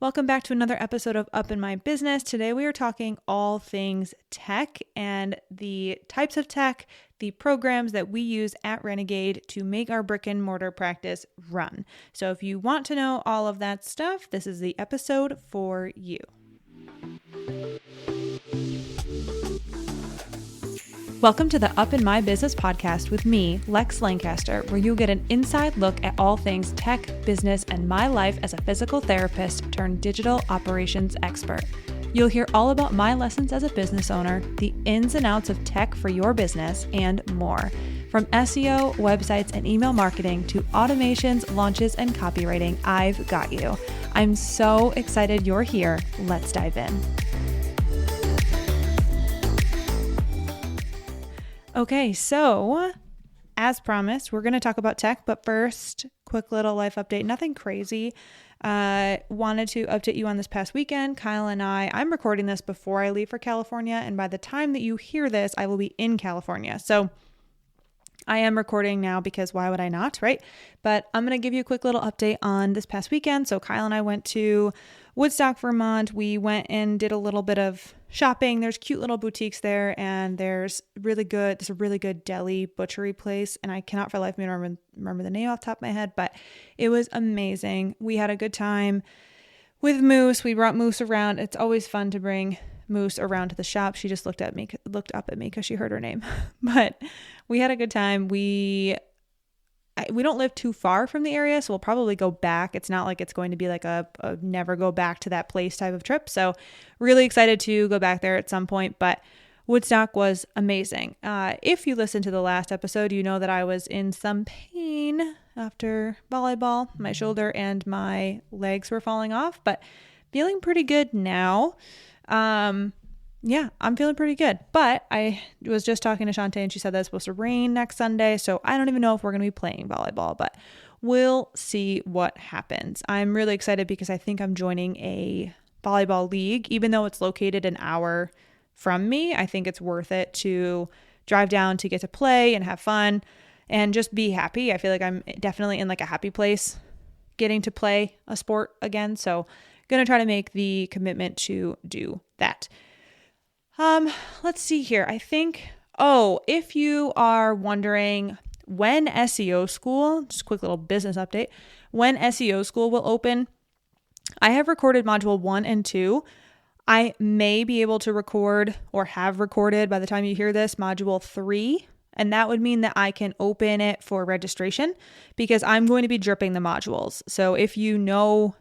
Welcome back to another episode of Up in My Business. Today we are talking all things tech and the types of tech, the programs that we use at Renegade to make our brick and mortar practice run. So if you want to know all of that stuff, this is the episode for you. Welcome to the Up in My Business podcast with me, Lex Lancaster, where you'll get an inside look at all things tech, business, and my life as a physical therapist turned digital operations expert. You'll hear all about my lessons as a business owner, the ins and outs of tech for your business, and more. From SEO, websites, and email marketing to automations, launches, and copywriting, I've got you. I'm so excited you're here. Let's dive in. Okay, so as promised, we're going to talk about tech, but first, quick little life update. Nothing crazy. Wanted to update you on this past weekend. Kyle and I'm recording this before I leave for California, and by the time that you hear this, I will be in California. So I am recording now because why would I not, right? But I'm going to give you a quick little update on this past weekend. So Kyle and I went to Woodstock, Vermont. We went and did a little bit of shopping. There's cute little boutiques there, and there's a really good deli butchery place, and I cannot for the life of me remember the name off the top of my head, but it was amazing. We had a good time with Moose. We brought Moose around. It's always fun to bring Moose around to the shop. She just looked up at me because she heard her name, but we had a good time. We don't live too far from the area, so we'll probably go back. It's not like it's going to be like a never go back to that place type of trip. So really excited to go back there at some point, but Woodstock was amazing. If you listened to the last episode, you know that I was in some pain after volleyball. My shoulder and my legs were falling off, but feeling pretty good now. Yeah, I'm feeling pretty good, but I was just talking to Shantae and she said that it's supposed to rain next Sunday. So I don't even know if we're going to be playing volleyball, but we'll see what happens. I'm really excited because I think I'm joining a volleyball league, even though it's located an hour from me. I think it's worth it to drive down to get to play and have fun and just be happy. I feel like I'm definitely in like a happy place getting to play a sport again. So going to try to make the commitment to do that. Let's see here. I think, if you are wondering when SEO school, just a quick little business update, when SEO school will open, I have recorded module 1 and 2. I may be able to record or have recorded by the time you hear this module 3. And that would mean that I can open it for registration because I'm going to be dripping the modules. So if you know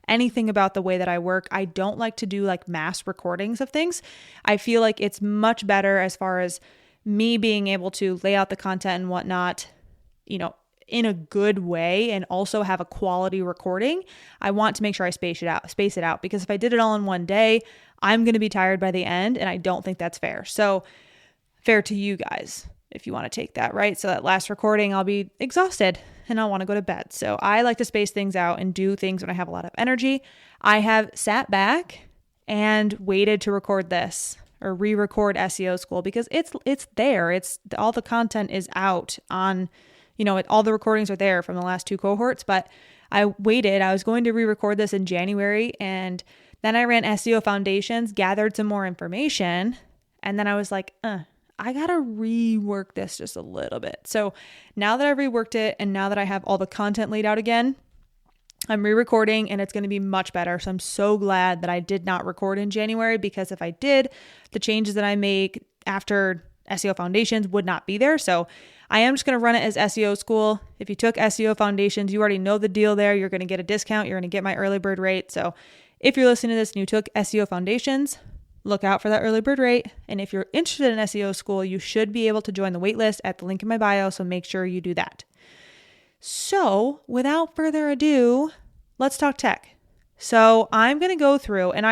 anything about the way that I work, I don't like to do like mass recordings of things. I feel like it's much better as far as me being able to lay out the content and whatnot, in a good way and also have a quality recording. I want to make sure I space it out because if I did it all in one day, I'm going to be tired by the end and I don't think that's fair. So fair to you guys if you want to take that, right? So that last recording, I'll be exhausted and I'll want to go to bed. So I like to space things out and do things when I have a lot of energy. I have sat back and waited to record this or re-record SEO school because it's there. It's all the content is out on, all the recordings are there from the last 2 cohorts, but I waited. I was going to re-record this in January and then I ran SEO foundations, gathered some more information, and then I was like, I got to rework this just a little bit. So now that I've reworked it and now that I have all the content laid out again, I'm re-recording and it's going to be much better. So I'm so glad that I did not record in January because if I did, the changes that I make after SEO foundations would not be there. So I am just going to run it as SEO school. If you took SEO foundations, you already know the deal there. You're going to get a discount. You're going to get my early bird rate. So if you're listening to this and you took SEO foundations, look out for that early bird rate. And if you're interested in SEO school, you should be able to join the waitlist at the link in my bio. So make sure you do that. So without further ado, let's talk tech. So I'm going to go through and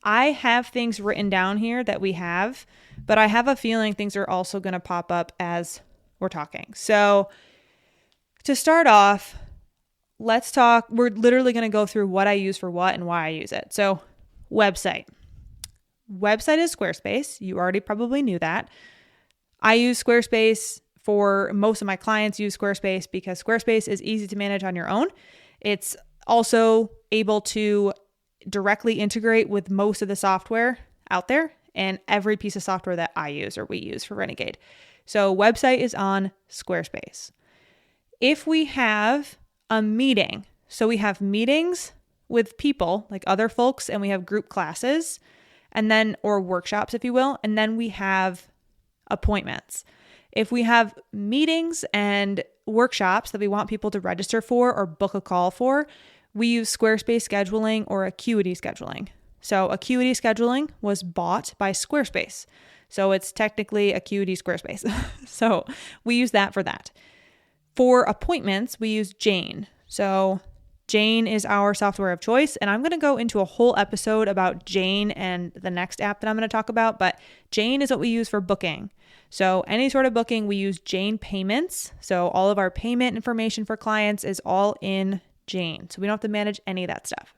I have things written down here that we have, but I have a feeling things are also going to pop up as we're talking. So to start off, let's talk. We're literally going to go through what I use for what and why I use it. So website. Website is Squarespace. You already probably knew that. I use Squarespace for most of my clients use Squarespace because Squarespace is easy to manage on your own. It's also able to directly integrate with most of the software out there and every piece of software that I use or we use for Renegade. So website is on Squarespace. If we have a meeting, so we have meetings with people like other folks, and we have group classes and then, or workshops, if you will, and then we have appointments. If we have meetings and workshops that we want people to register for or book a call for, we use Squarespace scheduling or Acuity scheduling. So Acuity scheduling was bought by Squarespace. So it's technically Acuity Squarespace. So we use that for that. For appointments, we use Jane. So Jane is our software of choice, and I'm going to go into a whole episode about Jane and the next app that I'm going to talk about, but Jane is what we use for booking. So any sort of booking, we use Jane Payments. So all of our payment information for clients is all in Jane. So we don't have to manage any of that stuff.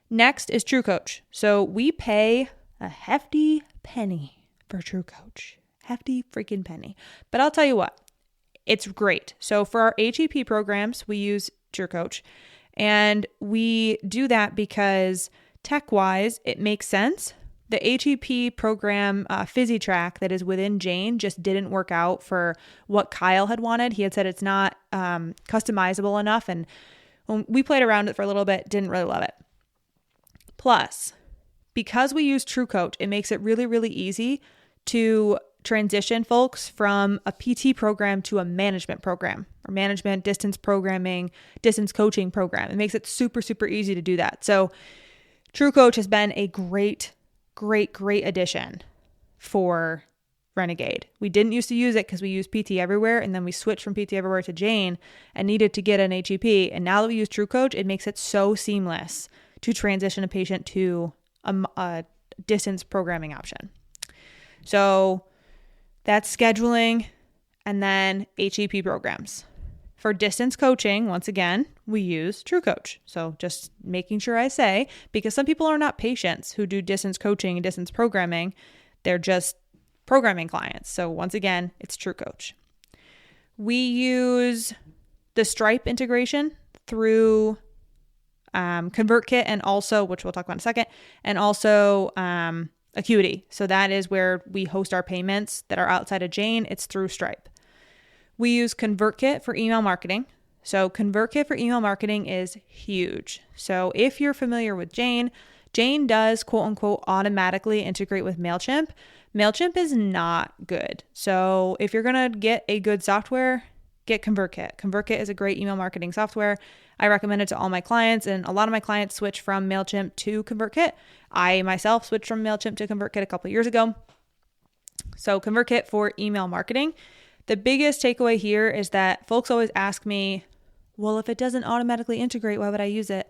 Next is TrueCoach. So we pay a hefty penny for TrueCoach. Hefty freaking penny. But I'll tell you what, it's great. So for our HEP programs, we use TrueCoach. And we do that because tech-wise, it makes sense. The HEP program PhysiTrack that is within Jane just didn't work out for what Kyle had wanted. He had said it's not customizable enough. And when we played around it for a little bit, didn't really love it. Plus, because we use TrueCoach, it makes it really, really easy to transition folks from a PT program to a management program or management, distance programming, distance coaching program. It makes it super, super easy to do that. So TrueCoach has been a great addition for Renegade. We didn't used to use it because we use PT Everywhere, and then we switched from PT Everywhere to Jane and needed to get an HEP. And now that we use TrueCoach, it makes it so seamless to transition a patient to a distance programming option. So that's scheduling and then HEP programs. For distance coaching, once again, we use TrueCoach. So just making sure I say, because some people are not patients who do distance coaching and distance programming, they're just programming clients. So once again, it's TrueCoach. We use the Stripe integration through ConvertKit and also, which we'll talk about in a second, and also Acuity. So that is where we host our payments that are outside of Jane. It's through Stripe. We use ConvertKit for email marketing. So ConvertKit for email marketing is huge. So if you're familiar with Jane, Jane does quote unquote automatically integrate with MailChimp. MailChimp is not good. So if you're going to get a good software, get ConvertKit. ConvertKit is a great email marketing software. I recommend it to all my clients, and a lot of my clients switch from MailChimp to ConvertKit. I myself switched from MailChimp to ConvertKit a couple of years ago. So ConvertKit for email marketing. The biggest takeaway here is that folks always ask me, well, if it doesn't automatically integrate, why would I use it?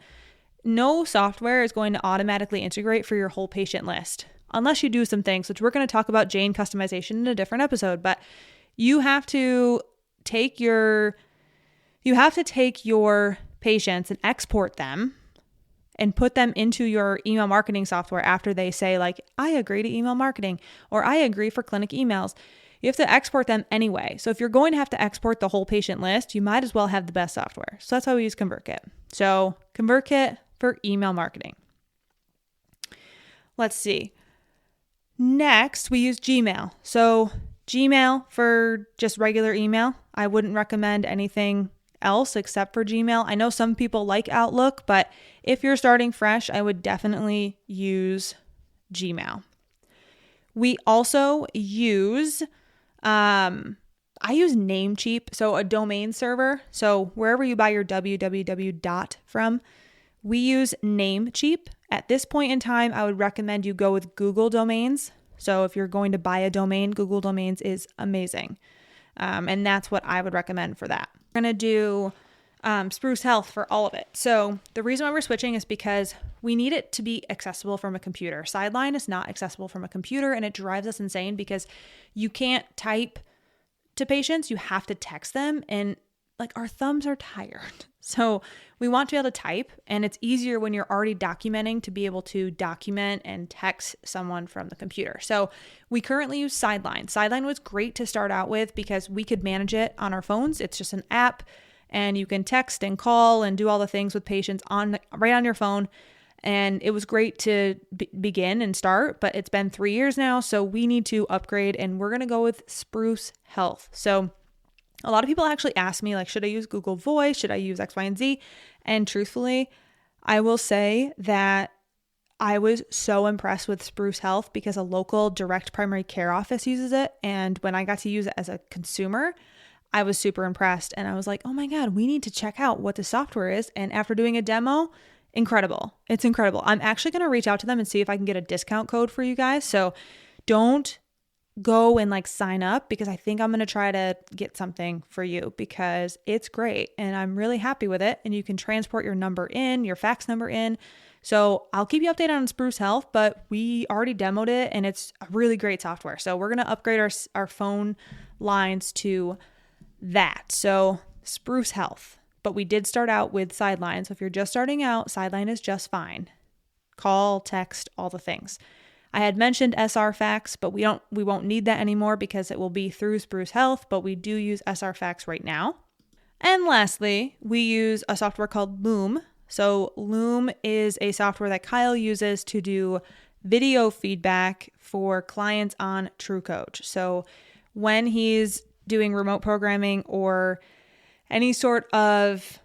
No software is going to automatically integrate for your whole patient list, unless you do some things, which we're going to talk about Jane customization in a different episode. But you have to take your patients and export them and put them into your email marketing software after they say like, I agree to email marketing, or I agree for clinic emails. You have to export them anyway. So if you're going to have to export the whole patient list, you might as well have the best software. So that's why we use ConvertKit. So ConvertKit for email marketing. Let's see. Next, we use Gmail. So Gmail for just regular email. I wouldn't recommend anything else except for Gmail. I know some people like Outlook, but if you're starting fresh, I would definitely use Gmail. We also use, I use Namecheap, so a domain server. So wherever you buy your www from, we use Namecheap. At this point in time, I would recommend you go with Google Domains. So if you're going to buy a domain, Google Domains is amazing. And that's what I would recommend for that. We're going to do Spruce Health for all of it. So the reason why we're switching is because we need it to be accessible from a computer. Sideline is not accessible from a computer, and it drives us insane because you can't type to patients. You have to text them, and like our thumbs are tired. So we want to be able to type, and it's easier when you're already documenting to be able to document and text someone from the computer. So we currently use Sideline. Sideline was great to start out with because we could manage it on our phones. It's just an app, and you can text and call and do all the things with patients right on your phone. And it was great to begin and start, but it's been 3 years now. So we need to upgrade, and we're going to go with Spruce Health. So a lot of people actually ask me, like, should I use Google Voice? Should I use X, Y, and Z? And truthfully, I will say that I was so impressed with Spruce Health because a local direct primary care office uses it. And when I got to use it as a consumer, I was super impressed. And I was like, oh my God, we need to check out what the software is. And after doing a demo, incredible. It's incredible. I'm actually going to reach out to them and see if I can get a discount code for you guys. So don't go and like sign up, because I think I'm going to try to get something for you because it's great and I'm really happy with it. And you can transport your number in, your fax number in. So I'll keep you updated on Spruce Health, but we already demoed it and it's a really great software. So we're going to upgrade our phone lines to that. So Spruce Health, but we did start out with Sideline. So if you're just starting out, Sideline is just fine. Call, text, all the things. I had mentioned SR Fax, but we won't need that anymore because it will be through Spruce Health, but we do use SR Fax right now. And lastly, we use a software called Loom. So Loom is a software that Kyle uses to do video feedback for clients on TrueCoach. So when he's doing remote programming or any sort of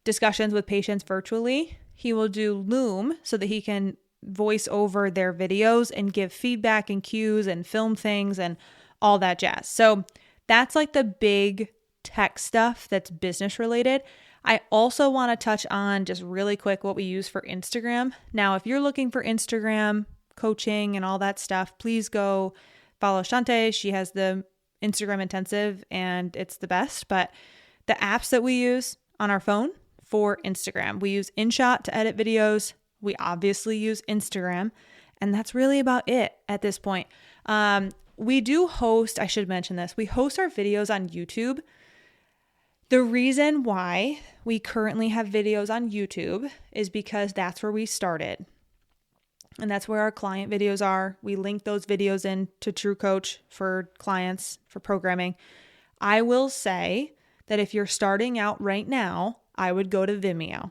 discussions with patients virtually, he will do Loom so that he can voice over their videos and give feedback and cues and film things and all that jazz. So that's like the big tech stuff that's business related. I also want to touch on just really quick what we use for Instagram. Now, if you're looking for Instagram coaching and all that stuff, please go follow Shante. She has the Instagram intensive and it's the best. But the apps that we use on our phone for Instagram, we use InShot to edit videos. We obviously use Instagram, and that's really about it at this point. We do host, I should mention this, we host our videos on YouTube. The reason why we currently have videos on YouTube is because that's where we started. And that's where our client videos are. We link those videos in to TrueCoach for clients, for programming. I will say that if you're starting out right now, I would go to Vimeo.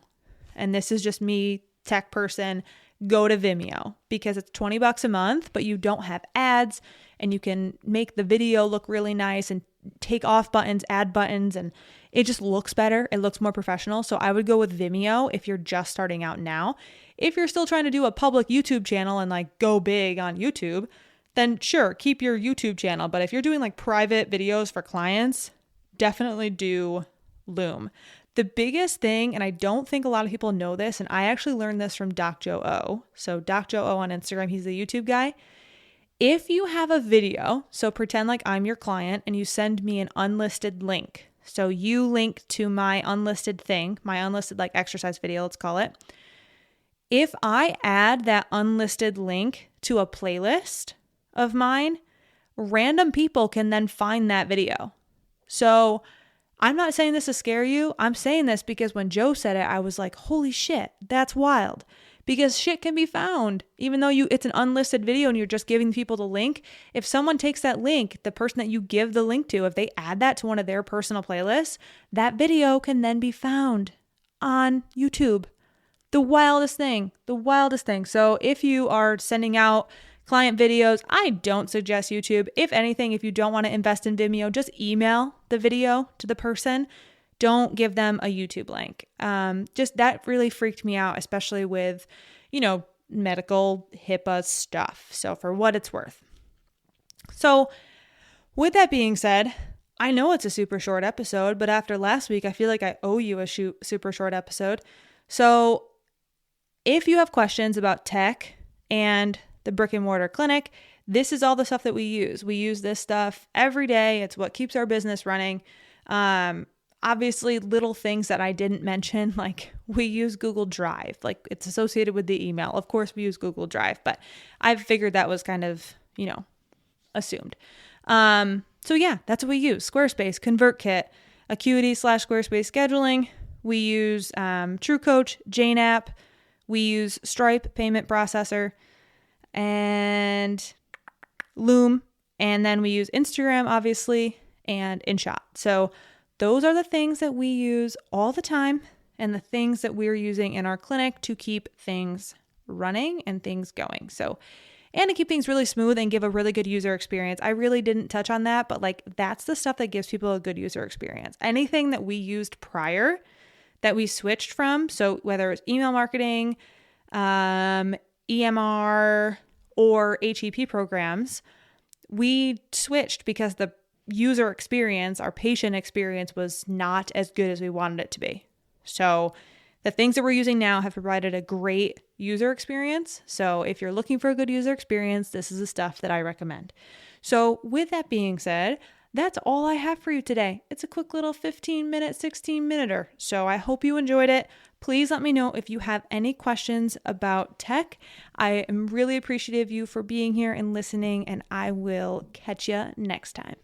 And this is just me, tech person, go to Vimeo because it's $20 a month, but you don't have ads and you can make the video look really nice and take off buttons, add buttons, and it just looks better. It looks more professional. So I would go with Vimeo if you're just starting out now. If you're still trying to do a public YouTube channel and like go big on YouTube, then sure, keep your YouTube channel. But if you're doing like private videos for clients, definitely do Loom. The biggest thing, and I don't think a lot of people know this, and I actually learned this from Doc Joe O. So Doc Joe O on Instagram, he's the YouTube guy. If you have a video, so pretend like I'm your client and you send me an unlisted link. So you link to my unlisted thing, my unlisted like exercise video, let's call it. If I add that unlisted link to a playlist of mine, random people can then find that video. So I'm not saying this to scare you. I'm saying this because when Joe said it, I was like, holy shit, that's wild. Because shit can be found, even though it's an unlisted video and you're just giving people the link. If someone takes that link, the person that you give the link to, if they add that to one of their personal playlists, that video can then be found on YouTube. The wildest thing. So if you are sending out client videos, I don't suggest YouTube. If anything, if you don't want to invest in Vimeo, just email the video to the person. Don't give them a YouTube link. Just that really freaked me out, especially with, medical HIPAA stuff. So for what it's worth. So with that being said, I know it's a super short episode, but after last week, I feel like I owe you a super short episode. So if you have questions about tech and the brick-and-mortar clinic, this is all the stuff that we use. We use this stuff every day. It's what keeps our business running. Obviously, little things that I didn't mention, like we use Google Drive, like it's associated with the email. Of course, we use Google Drive, but I figured that was kind of, assumed. So yeah, that's what we use. Squarespace, ConvertKit, Acuity/Squarespace scheduling. We use TrueCoach, JaneApp. We use Stripe payment processor and Loom. And then we use Instagram, obviously, and InShot. So those are the things that we use all the time. and the things that we're using in our clinic to keep things running and things going. So, and to keep things really smooth and give a really good user experience. I really didn't touch on that, but like that's the stuff that gives people a good user experience. Anything that we used prior that we switched from, so whether it's email marketing, EMR, or HEP programs, we switched because the user experience, our patient experience, was not as good as we wanted it to be. So the things that we're using now have provided a great user experience. So if you're looking for a good user experience, this is the stuff that I recommend. So with that being said, that's all I have for you today. It's a quick little 15-minute, 16-minuter. So I hope you enjoyed it. Please let me know if you have any questions about tech. I am really appreciative of you for being here and listening, and I will catch you next time.